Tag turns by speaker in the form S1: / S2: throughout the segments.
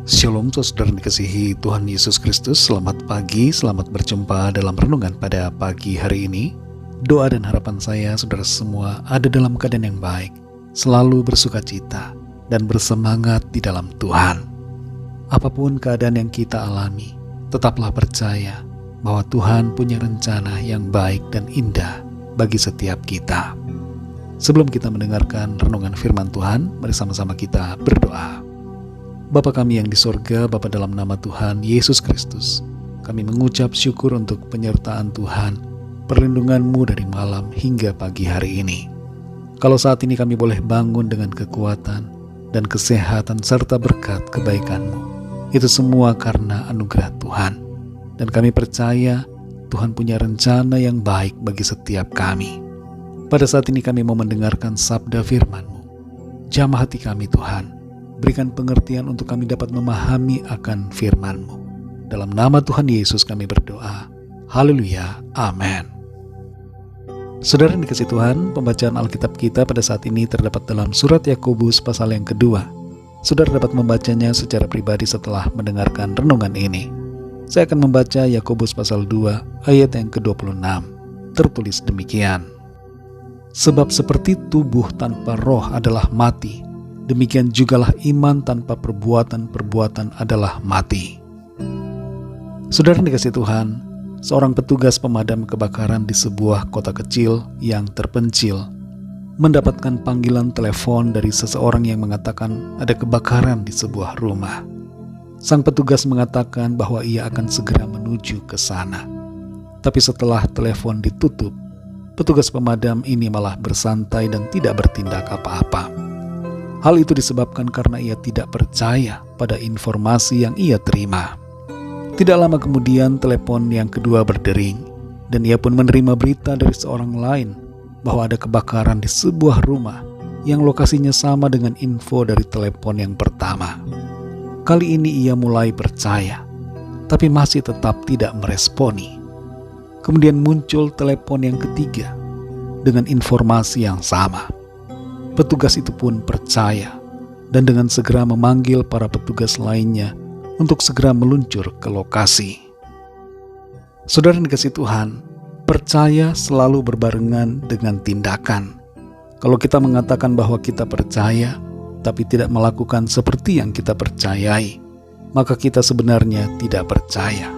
S1: Shalom saudara dikasihi Tuhan Yesus Kristus. Selamat pagi, selamat berjumpa dalam renungan pada pagi hari ini. Doa dan harapan saya saudara semua ada dalam keadaan yang baik, selalu bersuka cita dan bersemangat di dalam Tuhan. Apapun keadaan yang kita alami, tetaplah percaya bahwa Tuhan punya rencana yang baik dan indah bagi setiap kita. Sebelum kita mendengarkan renungan firman Tuhan, mari sama-sama kita berdoa. Bapa kami yang di sorga, Bapa dalam nama Tuhan Yesus Kristus, kami mengucap syukur untuk penyertaan Tuhan, perlindungan-Mu dari malam hingga pagi hari ini. Kalau saat ini kami boleh bangun dengan kekuatan dan kesehatan serta berkat kebaikan-Mu, itu semua karena anugerah Tuhan. Dan kami percaya Tuhan punya rencana yang baik bagi setiap kami. Pada saat ini kami mau mendengarkan sabda firman-Mu. Jamah hati kami Tuhan, berikan pengertian untuk kami dapat memahami akan firman-Mu. Dalam nama Tuhan Yesus kami berdoa. Haleluya, amin. Saudara yang dikasihi Tuhan, pembacaan Alkitab kita pada saat ini terdapat dalam surat Yakobus pasal yang kedua. Saudara dapat membacanya secara pribadi setelah mendengarkan renungan ini. Saya akan membaca Yakobus pasal 2 ayat yang ke-26. Tertulis demikian. Sebab seperti tubuh tanpa roh adalah mati, demikian jugalah iman tanpa perbuatan-perbuatan adalah mati. Saudara dikasihi Tuhan, seorang petugas pemadam kebakaran di sebuah kota kecil yang terpencil mendapatkan panggilan telepon dari seseorang yang mengatakan ada kebakaran di sebuah rumah. Sang petugas mengatakan bahwa ia akan segera menuju ke sana. Tapi setelah telepon ditutup, petugas pemadam ini malah bersantai dan tidak bertindak apa-apa. Hal itu disebabkan karena ia tidak percaya pada informasi yang ia terima. Tidak lama kemudian telepon yang kedua berdering, dan ia pun menerima berita dari seorang lain bahwa ada kebakaran di sebuah rumah yang lokasinya sama dengan info dari telepon yang pertama. Kali ini ia mulai percaya, tapi masih tetap tidak meresponi. Kemudian muncul telepon yang ketiga dengan informasi yang sama. Petugas itu pun percaya dan dengan segera memanggil para petugas lainnya untuk segera meluncur ke lokasi. Saudara yang dikasihi Tuhan, percaya selalu berbarengan dengan tindakan. Kalau kita mengatakan bahwa kita percaya tapi tidak melakukan seperti yang kita percayai, maka kita sebenarnya tidak percaya.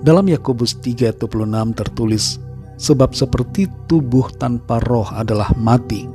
S1: Dalam Yakobus 3:26 tertulis, sebab seperti tubuh tanpa roh adalah mati,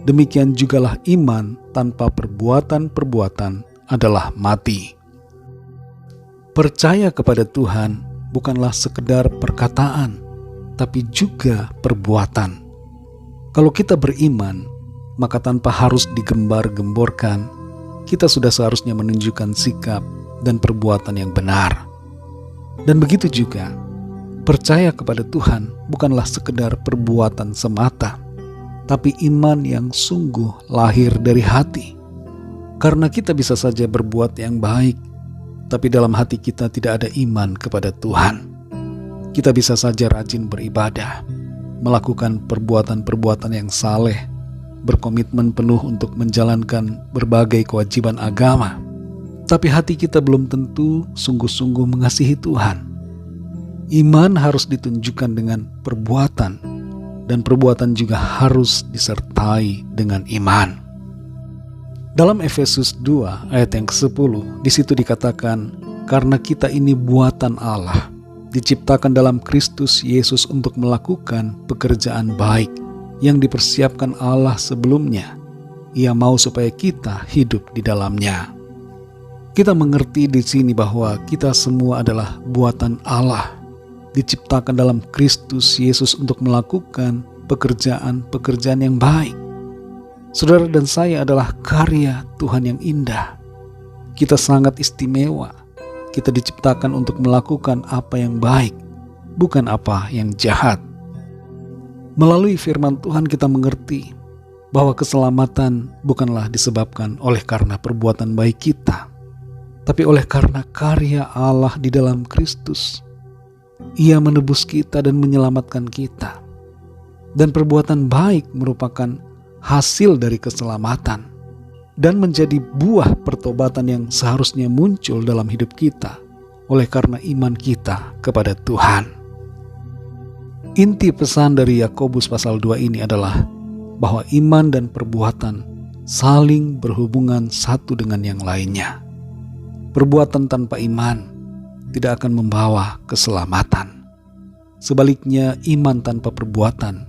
S1: demikian jugalah iman tanpa perbuatan-perbuatan adalah mati. Percaya kepada Tuhan bukanlah sekedar perkataan, tapi juga perbuatan. Kalau kita beriman, maka tanpa harus digembar-gemborkan, kita sudah seharusnya menunjukkan sikap dan perbuatan yang benar. Dan begitu juga, percaya kepada Tuhan bukanlah sekedar perbuatan semata, tapi iman yang sungguh lahir dari hati. Karena kita bisa saja berbuat yang baik, tapi dalam hati kita tidak ada iman kepada Tuhan. Kita bisa saja rajin beribadah, melakukan perbuatan-perbuatan yang saleh, berkomitmen penuh untuk menjalankan berbagai kewajiban agama, tapi hati kita belum tentu sungguh-sungguh mengasihi Tuhan. Iman harus ditunjukkan dengan perbuatan, dan perbuatan juga harus disertai dengan iman. Dalam Efesus 2 ayat yang ke-10, di situ dikatakan, karena kita ini buatan Allah, diciptakan dalam Kristus Yesus untuk melakukan pekerjaan baik yang dipersiapkan Allah sebelumnya. Ia mau supaya kita hidup di dalamnya. Kita mengerti di sini bahwa kita semua adalah buatan Allah, diciptakan dalam Kristus Yesus untuk melakukan pekerjaan-pekerjaan yang baik. Saudara dan saya adalah karya Tuhan yang indah. Kita sangat istimewa. Kita diciptakan untuk melakukan apa yang baik, bukan apa yang jahat. Melalui firman Tuhan kita mengerti bahwa keselamatan bukanlah disebabkan oleh karena perbuatan baik kita, tapi oleh karena karya Allah di dalam Kristus. Ia menebus kita dan menyelamatkan kita. Dan perbuatan baik merupakan hasil dari keselamatan. dan menjadi buah pertobatan yang seharusnya muncul dalam hidup kita oleh karena iman kita kepada Tuhan. Inti pesan dari Yakobus pasal 2 ini adalah bahwa iman dan perbuatan saling berhubungan satu dengan yang lainnya. Perbuatan tanpa iman tidak akan membawa keselamatan. Sebaliknya, iman tanpa perbuatan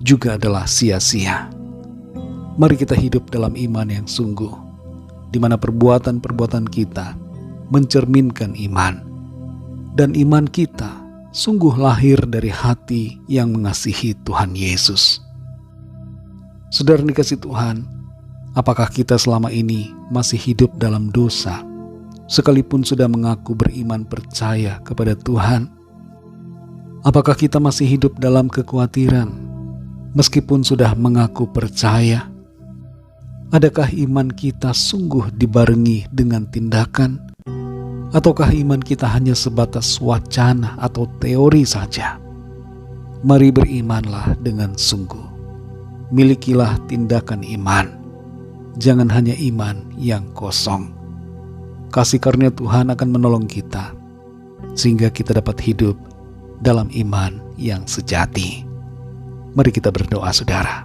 S1: juga adalah sia-sia. Mari kita hidup dalam iman yang sungguh, di mana perbuatan-perbuatan kita mencerminkan iman, dan iman kita sungguh lahir dari hati yang mengasihi Tuhan Yesus. Saudara dikasihi Tuhan, apakah kita selama ini masih hidup dalam dosa, sekalipun sudah mengaku beriman percaya kepada Tuhan? Apakah kita masih hidup dalam kekhawatiran, meskipun sudah mengaku percaya? Adakah iman kita sungguh dibarengi dengan tindakan? Ataukah iman kita hanya sebatas wacana atau teori saja? Mari berimanlah dengan sungguh. Milikilah tindakan iman. Jangan hanya iman yang kosong. Kasih karunia Tuhan akan menolong kita, sehingga kita dapat hidup dalam iman yang sejati. Mari kita berdoa, saudara.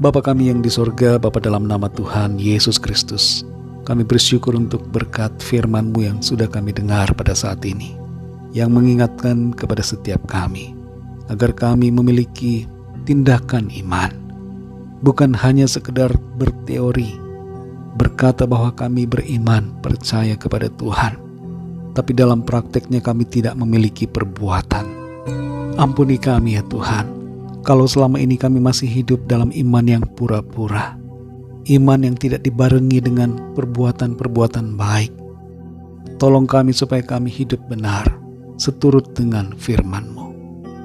S1: Bapa kami yang di sorga, Bapa, dalam nama Tuhan Yesus Kristus, kami bersyukur untuk berkat firman-Mu yang sudah kami dengar pada saat ini, yang mengingatkan kepada setiap kami, agar kami memiliki tindakan iman, bukan hanya sekedar berteori, berkata bahwa kami beriman percaya kepada Tuhan, tapi dalam prakteknya kami tidak memiliki perbuatan. Ampuni kami ya Tuhan, kalau selama ini kami masih hidup dalam iman yang pura-pura, iman yang tidak dibarengi dengan perbuatan-perbuatan baik. Tolong kami supaya kami hidup benar, seturut dengan firman-Mu,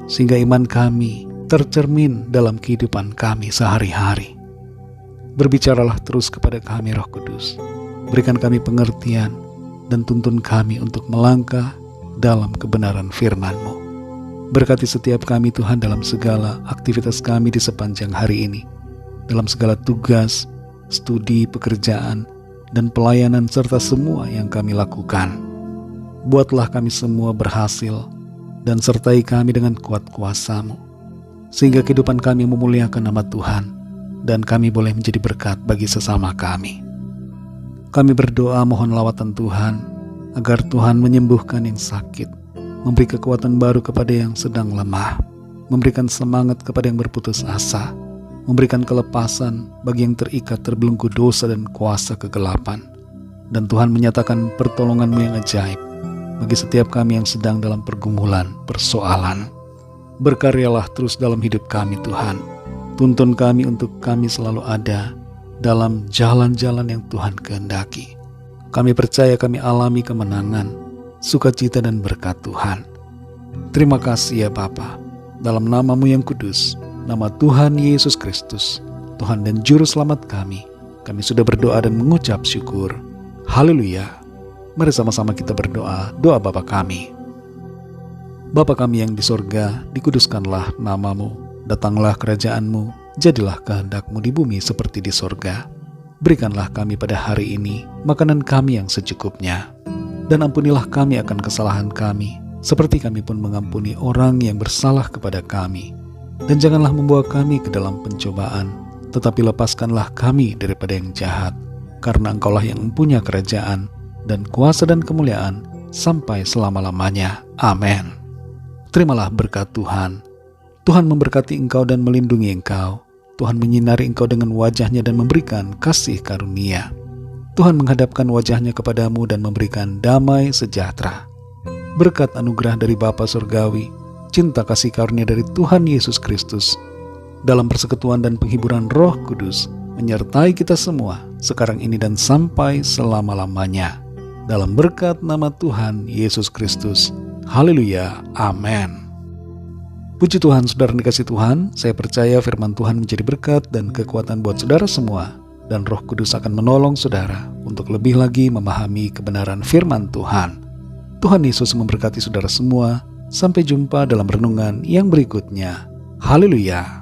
S1: sehingga iman kami tercermin dalam kehidupan kami sehari-hari. Berbicaralah terus kepada kami, Roh Kudus. Berikan kami pengertian dan tuntun kami untuk melangkah dalam kebenaran firman-Mu. Berkati setiap kami Tuhan dalam segala aktivitas kami di sepanjang hari ini, dalam segala tugas, studi, pekerjaan, dan pelayanan serta semua yang kami lakukan. Buatlah kami semua berhasil dan sertai kami dengan kuat kuasa-Mu, sehingga kehidupan kami memuliakan nama Tuhan dan kami boleh menjadi berkat bagi sesama kami. Kami berdoa mohon lawatan Tuhan agar Tuhan menyembuhkan yang sakit, memberi kekuatan baru kepada yang sedang lemah, memberikan semangat kepada yang berputus asa, memberikan kelepasan bagi yang terikat terbelenggu dosa dan kuasa kegelapan. Dan Tuhan menyatakan pertolongan-Mu yang ajaib bagi setiap kami yang sedang dalam pergumulan, persoalan. Berkaryalah terus dalam hidup kami Tuhan. Tuntun kami untuk kami selalu ada dalam jalan-jalan yang Tuhan kehendaki. Kami percaya kami alami kemenangan, sukacita dan berkat Tuhan. Terima kasih ya Bapa, dalam nama-Mu yang kudus, nama Tuhan Yesus Kristus, Tuhan dan Juru Selamat kami sudah berdoa dan mengucap syukur. Haleluya. Mari sama-sama kita berdoa, doa Bapa kami. Bapa kami yang di sorga, dikuduskanlah nama-Mu. Datanglah kerajaan-Mu, jadilah kehendak-Mu di bumi seperti di sorga. Berikanlah kami pada hari ini makanan kami yang secukupnya. Dan ampunilah kami akan kesalahan kami, seperti kami pun mengampuni orang yang bersalah kepada kami. Dan janganlah membawa kami ke dalam pencobaan, tetapi lepaskanlah kami daripada yang jahat. Karena Engkaulah yang mempunyai kerajaan, dan kuasa dan kemuliaan, sampai selama-lamanya. Amin. Terimalah berkat Tuhan. Tuhan memberkati engkau dan melindungi engkau. Tuhan menyinari engkau dengan wajah-Nya dan memberikan kasih karunia. Tuhan menghadapkan wajah-Nya kepadamu dan memberikan damai sejahtera. Berkat anugerah dari Bapa Surgawi, cinta kasih karunia dari Tuhan Yesus Kristus, dalam persekutuan dan penghiburan Roh Kudus, menyertai kita semua, sekarang ini dan sampai selama-lamanya. Dalam berkat nama Tuhan Yesus Kristus. Haleluya. Amin. Puji Tuhan, saudara dikasih Tuhan, saya percaya firman Tuhan menjadi berkat dan kekuatan buat saudara semua, dan Roh Kudus akan menolong saudara untuk lebih lagi memahami kebenaran firman Tuhan. Tuhan Yesus memberkati saudara semua. Sampai jumpa dalam renungan yang berikutnya. Haleluya.